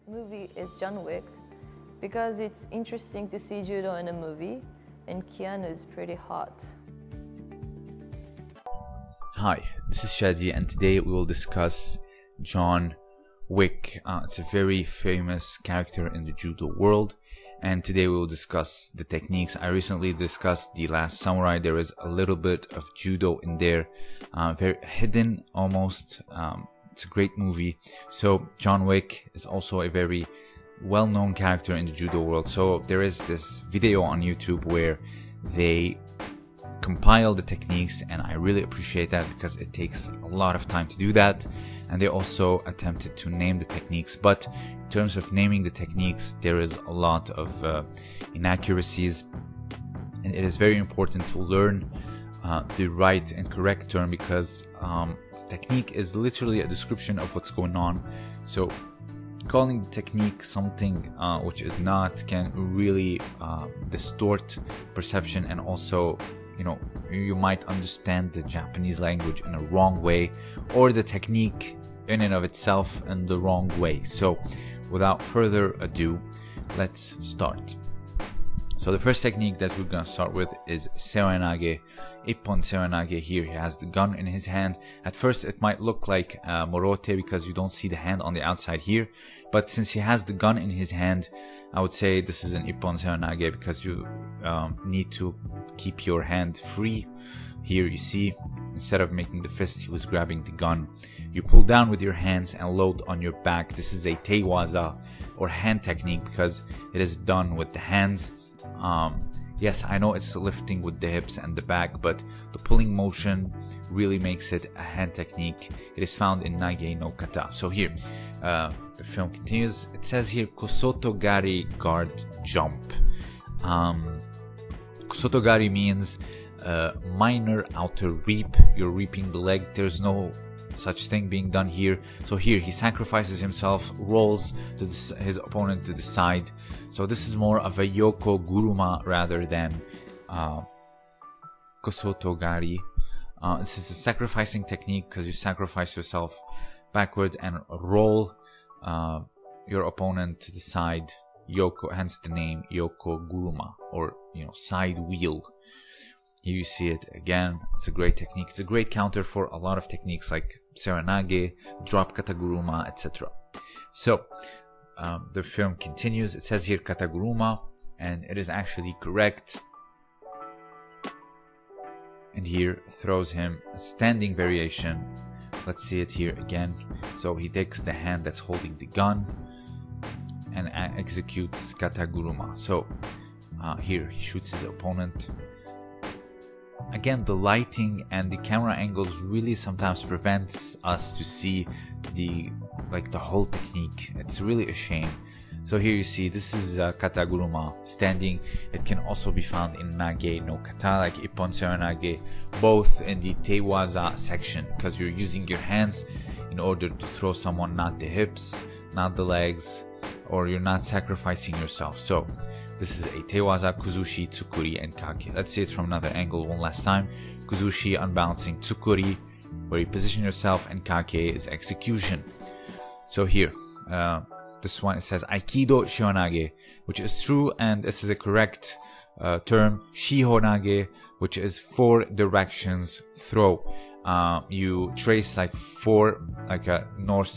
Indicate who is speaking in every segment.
Speaker 1: movie is John Wick because it's interesting to see judo in a movie, and Keanu is pretty hot.
Speaker 2: Hi, this is Shadi, and today we will discuss John Wick. It's a very famous character in the judo world, and today we will discuss the techniques. I recently discussed The Last Samurai. There is a little bit of judo in there, very hidden almost. It's a great movie. So John Wick is also a very well-known character in the judo world. So there is this video on YouTube where they compile the techniques, and I really appreciate that because it takes a lot of time to do that. And they also attempted to name the techniques, but in terms of naming the techniques, there is a lot of inaccuracies, and it is very important to learn the right and correct term, because technique is literally a description of what's going on. So calling the technique something which is not can really distort perception, and also, you know, you might understand the Japanese language in a wrong way, or the technique in and of itself in the wrong way. So without further ado, let's start. So the first technique that we're gonna start with is Seoi-nage, Ippon Seoi-nage. Here he has the gun in his hand. At first it might look like Morote because you don't see the hand on the outside here, but since he has the gun in his hand, I would say this is an Ippon Seoi-nage because you need to keep your hand free. Here you see, instead of making the fist, he was grabbing the gun. You pull down with your hands and load on your back. This is a teiwaza, or hand technique, because it is done with the hands. Yes, I know it's lifting with the hips and the back, but the pulling motion really makes it a hand technique. It is found in Nage no Kata. So here, the film continues. It says here, kosoto-gari, guard jump. Kosoto-gari means minor outer reap. You're reaping the leg. There's no such thing being done here. So here he sacrifices himself, rolls to his opponent to the side. So this is more of a yoko guruma rather than kosoto-gari. This is a sacrificing technique because you sacrifice yourself backward and roll your opponent to the side. Yoko, hence the name yoko guruma, or, you know, side wheel. Here you see it again. It's a great technique. It's a great counter for a lot of techniques like Seoi-nage, drop kata guruma, etc. So the film continues. It says here kata guruma, and it is actually correct. And here throws him a standing variation. Let's see it here again. So he takes the hand that's holding the gun and executes kata guruma. So here he shoots his opponent. Again, the lighting and the camera angles really sometimes prevents us to see the whole technique. It's really a shame. So here you see, this is kata guruma, standing. It can also be found in Nage no Kata, like Ippon Seoi-nage, both in the teiwaza section, because you're using your hands in order to throw someone, not the hips, not the legs, or you're not sacrificing yourself. So this is a teiwaza, kuzushi, tsukuri, and kage. Let's see it from another angle one last time. Kuzushi, unbalancing, tsukuri, where you position yourself, and kage is execution. So here, this one, it says Aikido shiho-nage, which is true, and this is a correct term. Shiho-nage, which is 4 directions throw. You trace like 4, like a north,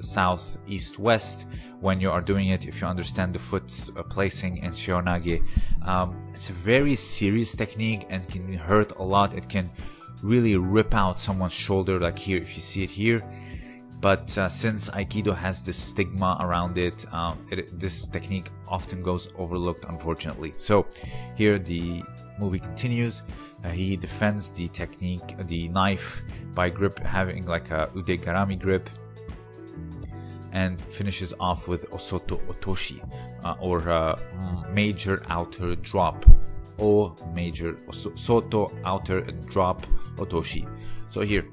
Speaker 2: south, east, west when you are doing it, if you understand the foot's placing in shiho-nage. It's a very serious technique and can hurt a lot. It can really rip out someone's shoulder, like here, if you see it here. But since Aikido has this stigma around it, this technique often goes overlooked, unfortunately. So here the movie continues. He defends the technique, the knife, by having like a ude-garami grip, and finishes off with osoto otoshi, or major outer drop, o major soto outer drop otoshi. So here,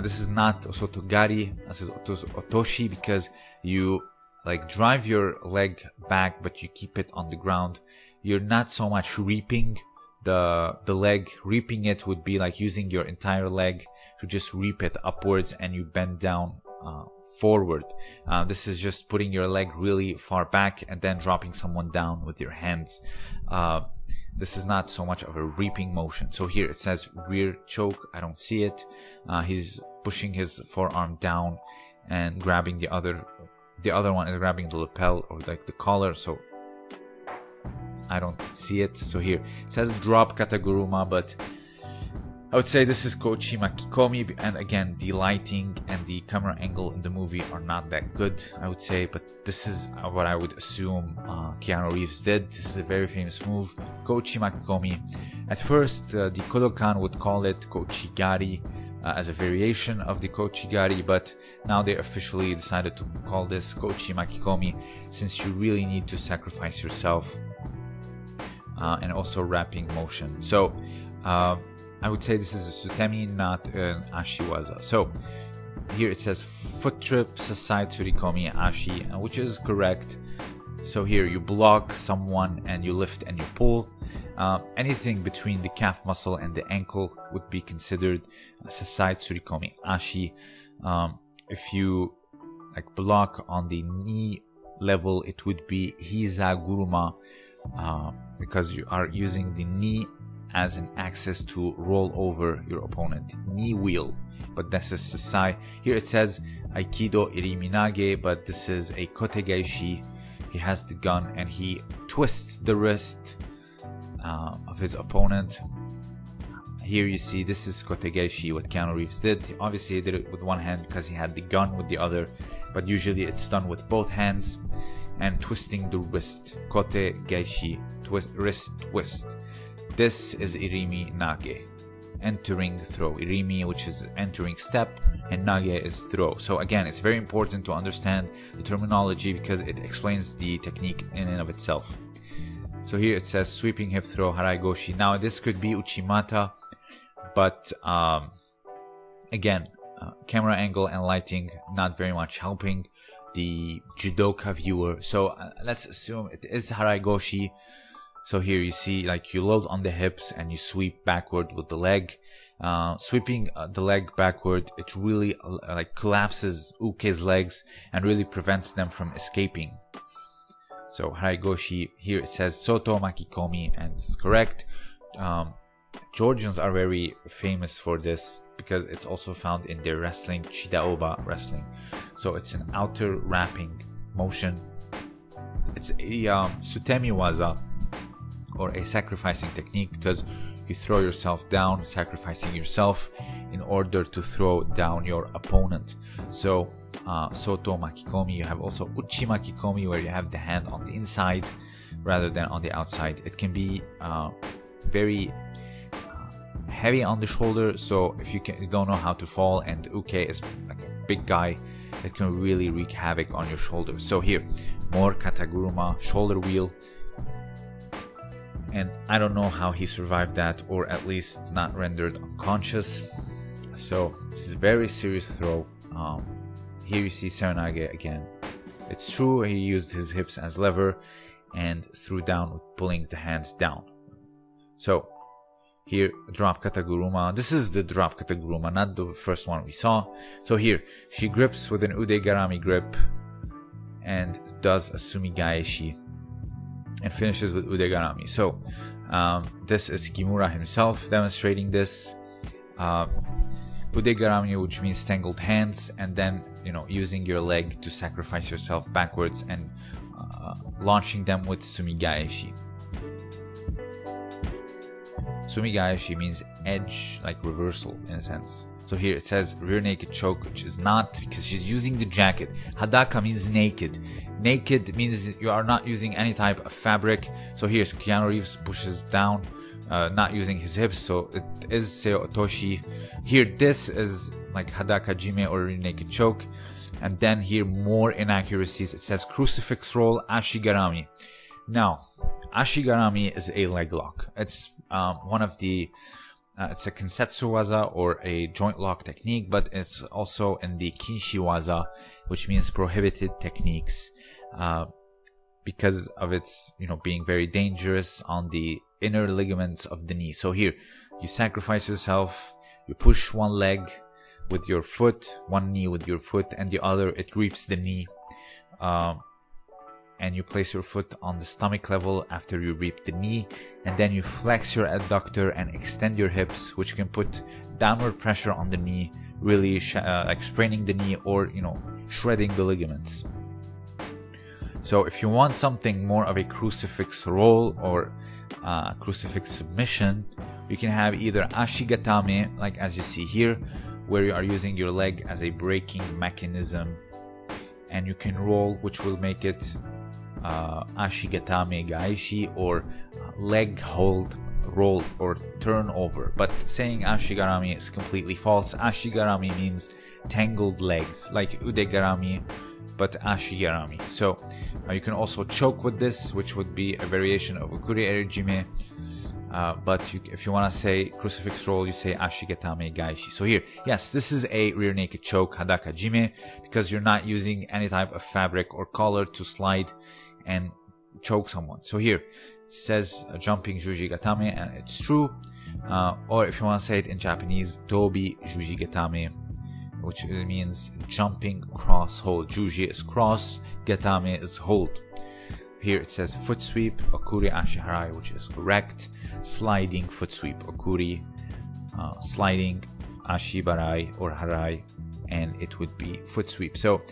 Speaker 2: this is not osoto-gari, this is otoshi, because you like drive your leg back but you keep it on the ground. You're not so much reaping the leg. Reaping it would be like using your entire leg to just reap it upwards, and you bend down forward. This is just putting your leg really far back and then dropping someone down with your hands. This is not so much of a reaping motion. So here it says rear choke. I don't see it. He's pushing his forearm down and grabbing the other one is grabbing the lapel or like the collar. So I don't see it. So here it says drop kata guruma, but I would say this is kochi makikomi, and again the lighting and the camera angle in the movie are not that good, I would say, but this is what I would assume Keanu Reeves did. This is a very famous move, kochi makikomi. At first the Kodokan would call it kosoto-gari as a variation of the kosoto-gari, but now they officially decided to call this kochi makikomi, since you really need to sacrifice yourself and also wrapping motion. So I would say this is a sutemi, not an ashiwaza. So here it says foot trip Sasae Tsuri-komiAshi, which is correct. So here you block someone and you lift and you pull. Anything between the calf muscle and the ankle would be considered Sasae Tsuri-komiAshi. If you like block on the knee level, it would be hiza-guruma, because you are using the knee as an axis to roll over your opponent, knee wheel. But this is Sasae. Here it says Aikido Irimi-nage, but this is a kote-gaeshi. He has the gun and he twists the wrist of his opponent. Here you see this is kote-gaeshi, what Keanu Reeves did. Obviously he did it with one hand because he had the gun with the other, but usually it's done with both hands. And twisting the wrist, kote-gaeshi, wrist twist. This is Irimi-nage, entering throw. Irimi, which is entering step, and nage is throw. So again, it's very important to understand the terminology because it explains the technique in and of itself. So here it says sweeping hip throw, harai-goshi. Now this could be uchimata, but again, camera angle and lighting not very much helping the judoka viewer. So let's assume it is harai-goshi. So here you see like you load on the hips and you sweep backward with the leg. Sweeping the leg backward, it really like collapses uke's legs and really prevents them from escaping. So harai-goshi, here it says Soto makikomi, and it's correct. Georgians are very famous for this because it's also found in their wrestling, chidaoba wrestling. So it's an outer wrapping motion. It's a sutemi waza, or a sacrificing technique, because you throw yourself down, sacrificing yourself in order to throw down your opponent. So Soto makikomi, you have also uchi makikomi, where you have the hand on the inside rather than on the outside. It can be very heavy on the shoulder, so if you don't know how to fall and uke is like a big guy, it can really wreak havoc on your shoulders. So here, more kata guruma, shoulder wheel. And I don't know how he survived that, or at least not rendered unconscious. So this is a very serious throw. Here you see Seoi-nage again. It's true he used his hips as lever and threw down with pulling the hands down. So here, drop kata guruma. This is the drop kata guruma, not the first one we saw. So here, she grips with an ude-garami grip and does a sumi gaeshi and finishes with ude-garami. So this is Kimura himself demonstrating this. Ude-garami, which means tangled hands, and then using your leg to sacrifice yourself backwards and launching them with sumi gaeshi. Sumi gaeshi means edge, like reversal in a sense. So here it says rear naked choke, which is not, because she's using the jacket. Hadaka means naked. Naked means you are not using any type of fabric. So here's Keanu Reeves pushes down, not using his hips. So it is Seoi otoshi. Here this is like Hadaka jime or rear naked choke. And then here more inaccuracies. It says crucifix roll, Ashi-garami. Now, Ashi-garami is a leg lock. It's one of the it's a kensetsu waza, or a joint lock technique, but it's also in the kinshi waza, which means prohibited techniques, because of its being very dangerous on the inner ligaments of the knee. So here you sacrifice yourself, you push one leg with your foot, one knee with your foot, and the other it reaps the knee. And you place your foot on the stomach level after you reap the knee, and then you flex your adductor and extend your hips, which can put downward pressure on the knee, really like spraining the knee or, you know, shredding the ligaments. So if you want something more of a crucifix roll or crucifix submission, you can have either Ashi-gatame, like as you see here, where you are using your leg as a braking mechanism, and you can roll, which will make it Ashi-gatame gaeshi, or leg hold, roll, or turn over. But saying Ashi-garami is completely false. Ashi-garami means tangled legs, like ude-garami, but Ashi-garami. So you can also choke with this, which would be a variation of Okuri jime. But if you want to say crucifix roll, you say Ashi-gatame gaeshi. So here, yes, this is a rear naked choke, Hadaka jime, because you're not using any type of fabric or collar to slide and choke someone. So here it says jumping Juji gatame, and it's true. Or if you want to say it in Japanese, tobi Juji gatame, which means jumping cross hold. Juji is cross, gatame is hold. Here it says foot sweep, Okuri Ashi harai, which is correct. Sliding foot sweep, Okuri. Sliding Ashi Barai or harai, and it would be foot sweep. So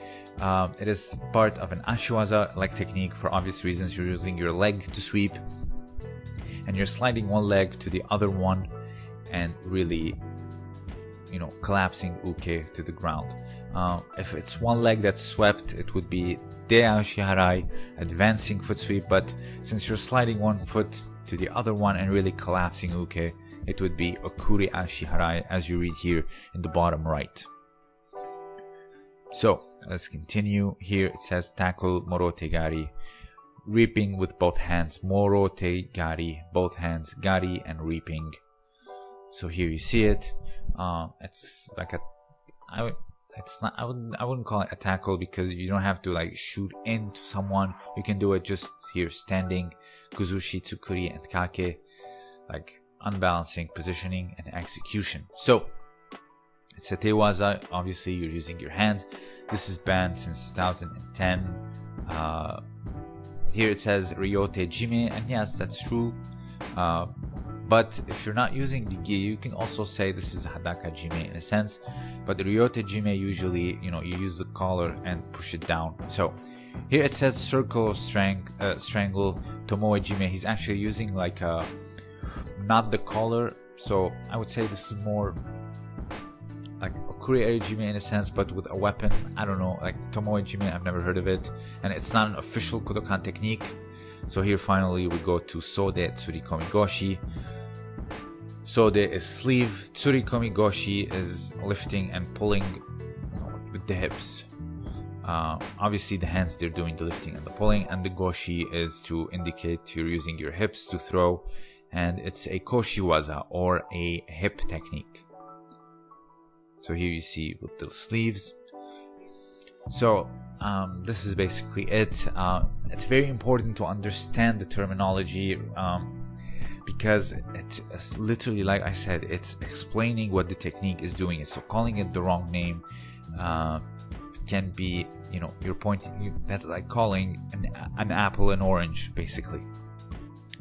Speaker 2: it is part of an Ashiwaza like technique. For obvious reasons, you're using your leg to sweep, and you're sliding one leg to the other one, and really, you know, collapsing uke to the ground. If it's one leg that's swept, it would be de ashi harai, advancing foot sweep. But since you're sliding one foot to the other one and really collapsing uke, it would be okuri ashi harai, as you read here in the bottom right. So let's continue. Here it says tackle morote gari, reaping with both hands. Morote gari, both hands, gari, and reaping. So here you see it. It's like I wouldn't call it a tackle, because you don't have to like shoot into someone. You can do it just here standing, guzushi, tsukuri, and kake, like unbalancing, positioning, and execution. So it's a tewaza. Obviously you're using your hand. This is banned since 2010. Here it says ryote jime, and yes, that's true. But if you're not using the gi, you can also say this is Hadaka jime in a sense. But the ryote jime, usually, you know, you use the collar and push it down. So here it says circle strangle Tomoe jime. He's actually using like not the collar. So I would say this is more like Okuri jime in a sense, but with a weapon. I don't know, like Tomoe jime, I've never heard of it, and it's not an official Kodokan technique. So here finally we go to Sasae Tsuri-komiAshi. Sasae is sleeve, Tsuri-komiAshi is lifting and pulling, you know, with the hips. Obviously the hands, they're doing the lifting and the pulling, and the goshi is to indicate you're using your hips to throw, and it's a koshi waza, or a hip technique. So here you see with the sleeves. So this is basically it. It's very important to understand the terminology, because it's literally, like I said, it's explaining what the technique is doing. So calling it the wrong name can be, you know, your point. That's like calling an apple an orange, basically.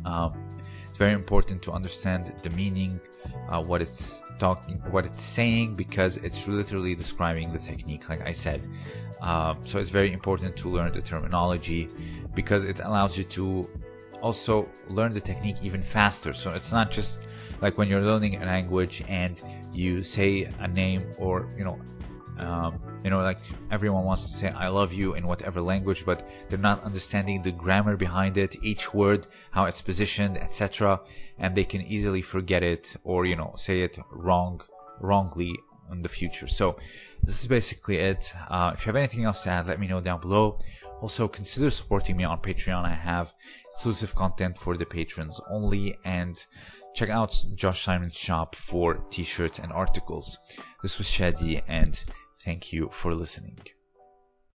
Speaker 2: It's very important to understand the meaning, what it's saying, because it's literally describing the technique, like I said. So it's very important to learn the terminology, because it allows you to also learn the technique even faster. So it's not just like when you're learning a language and you say a name, or like everyone wants to say I love you in whatever language, but they're not understanding the grammar behind it, each word, how it's positioned, etc., and they can easily forget it, or, you know, say it wrongly in the future. So this is basically it. If you have anything else to add, let me know down below. Also, consider supporting me on Patreon. I have exclusive content for the patrons only, and check out Josh Simon's shop for t-shirts and articles. This was Shadi, and thank you for listening.